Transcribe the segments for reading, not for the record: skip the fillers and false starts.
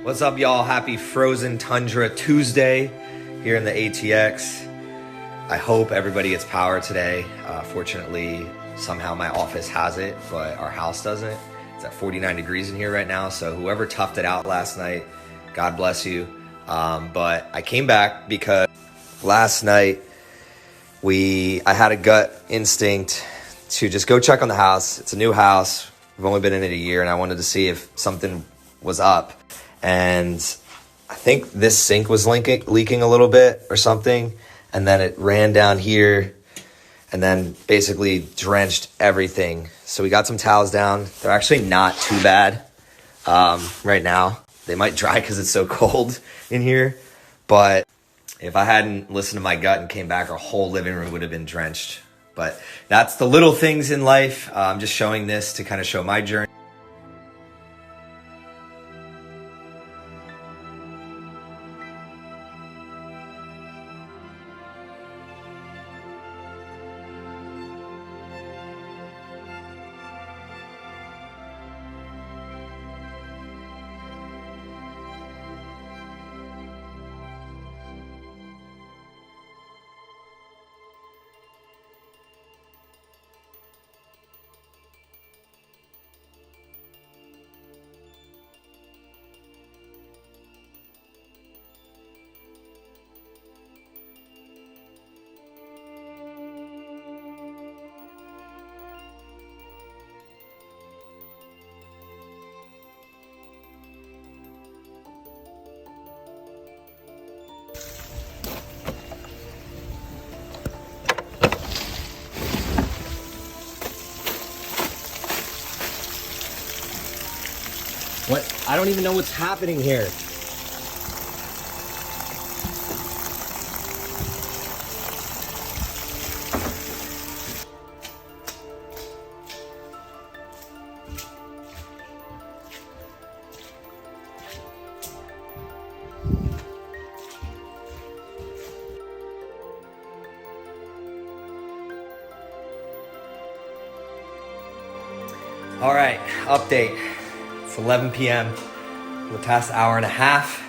What's up, y'all? Happy Frozen Tundra Tuesday here in the ATX. I hope everybody gets power today. Fortunately, somehow my office has it, but our house doesn't. It's at 49 degrees in here right now, so whoever toughed it out last night, God bless you. But I came back because last night I had a gut instinct to just go check on the house. It's a new house. We've only been in it a year, and I wanted to see if something was up. And I think this sink was leaking a little bit or something. And then it ran down here and then basically drenched everything. So we got some towels down. They're actually not too bad right now. They might dry because it's so cold in here. But if I hadn't listened to my gut and came back, our whole living room would have been drenched. But that's the little things in life. I'm just showing this to kind of show my journey. What? I don't even know what's happening here. All right, update. It's 11 p.m. For the past hour and a half,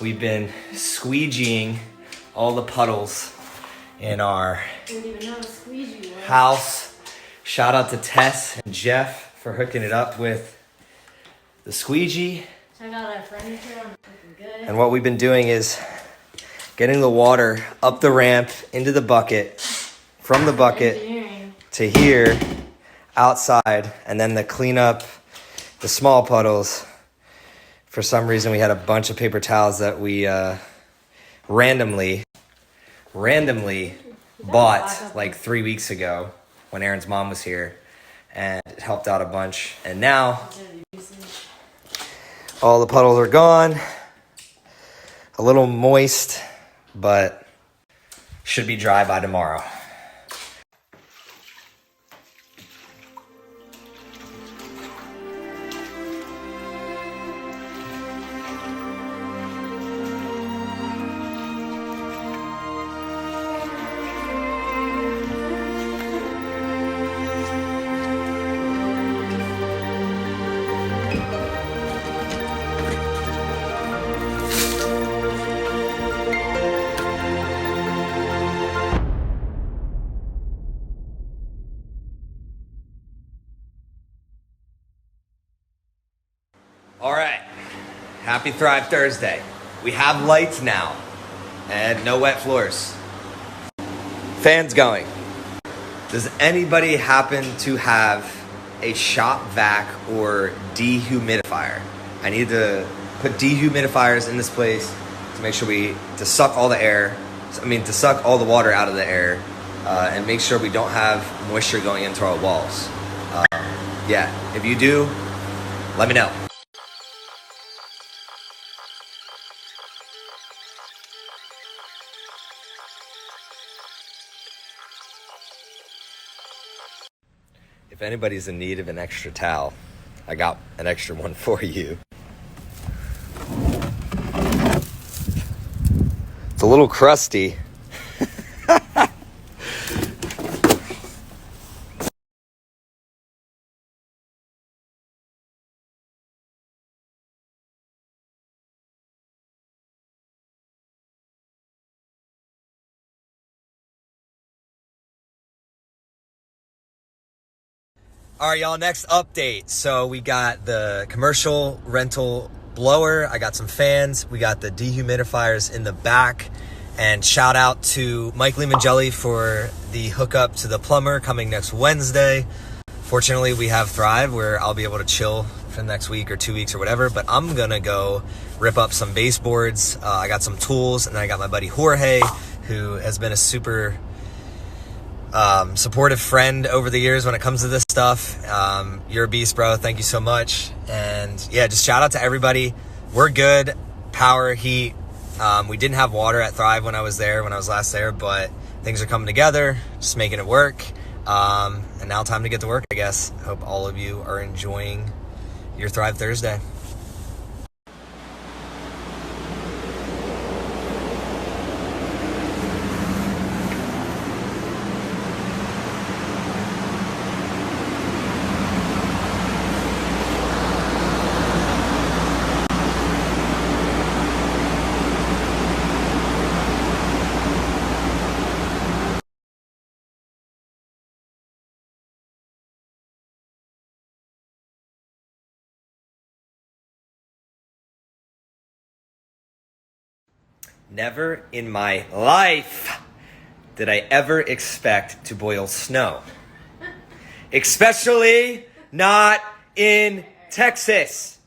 we've been squeegeeing all the puddles in our house. Shout out to Tess and Jeff for hooking it up with the squeegee. Check out our furniture, I'm looking good. And what we've been doing is getting the water up the ramp into the bucket, from the bucket to here, outside, and then the clean up the small puddles. For some reason, we had a bunch of paper towels that we randomly bought like 3 weeks ago when Aaron's mom was here, and it helped out a bunch. And now all the puddles are gone, a little moist, but should be dry by tomorrow. All right, happy Thrive Thursday. We have lights now and no wet floors. Fans going. Does anybody happen to have a shop vac or dehumidifier? I need to put dehumidifiers in this place to make sure to suck all the water out of the air and make sure we don't have moisture going into our walls. Yeah, if you do, let me know. If anybody's in need of an extra towel, I got an extra one for you. It's a little crusty. All right, y'all, next update. So we got the commercial rental blower. I got some fans. We got the dehumidifiers in the back. And shout out to Mike Limongelli for the hookup to the plumber coming next Wednesday. Fortunately, we have Thrive where I'll be able to chill for the next week or 2 weeks or whatever. But I'm going to go rip up some baseboards. I got some tools. And then I got my buddy Jorge, who has been a super supportive friend over the years when it comes to this stuff. You're a beast, bro. Thank you so much. And yeah, just shout out to everybody. We're good. Power, heat. We didn't have water at Thrive when I was last there, but things are coming together, just making it work. And now time to get to work, I guess. Hope all of you are enjoying your Thrive Thursday. Never in my life did I ever expect to boil snow. Especially not in Texas.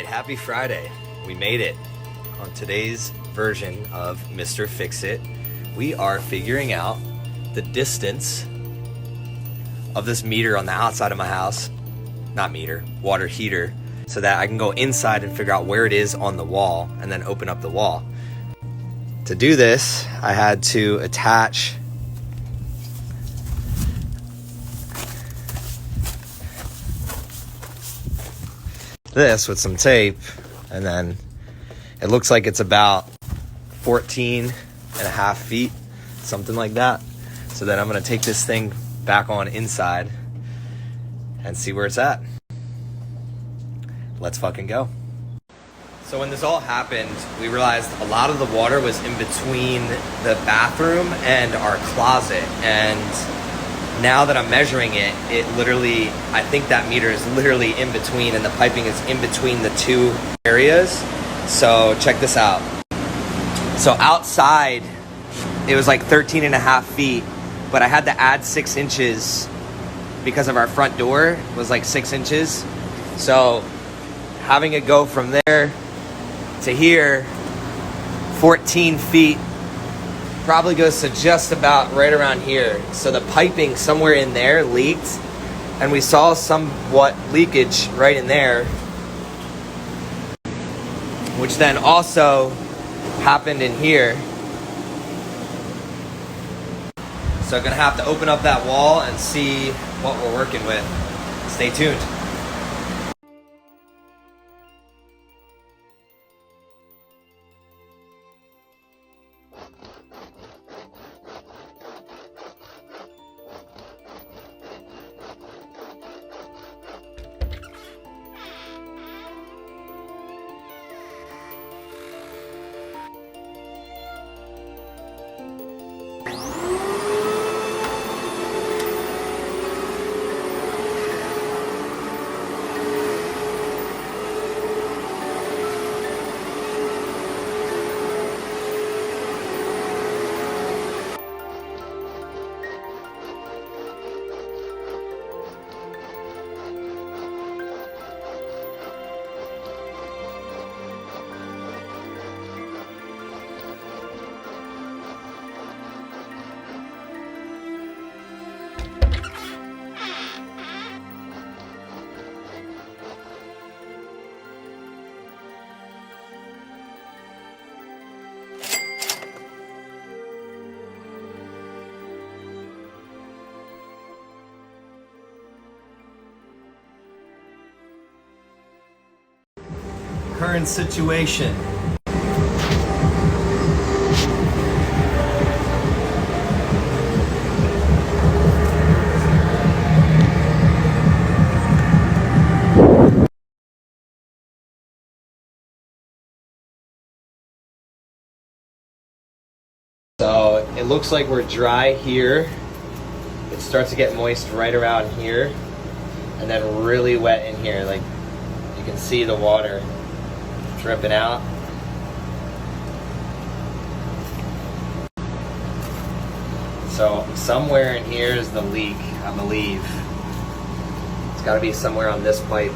Happy Friday. We made it. On today's version of Mr. Fix-It, we are figuring out the distance of this meter on the outside of my house. Not meter, water heater, so that I can go inside and figure out where it is on the wall and then open up the wall. To do this, I had to attach this with some tape, and then it looks like it's about 14 and a half feet, something like that. So then I'm gonna take this thing back on inside and see where it's at. Let's fucking go. So when this all happened, we realized a lot of the water was in between the bathroom and our closet, and now that I'm measuring it, it literally, I think that meter is literally in between, and the piping is in between the two areas. So check this out. So outside, it was like 13 and a half feet, but I had to add 6 inches because of our front door was like 6 inches. So having it go from there to here, 14 feet, probably goes to just about right around here. So the piping somewhere in there leaked, and we saw somewhat leakage right in there, which then also happened in here. So gonna have to open up that wall and see what we're working with. Stay tuned. Current situation. So it looks like we're dry here. It starts to get moist right around here, and then really wet in here. Like you can see the water dripping out. So somewhere in here is the leak, I believe. It's got to be somewhere on this pipe,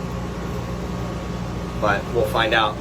but we'll find out.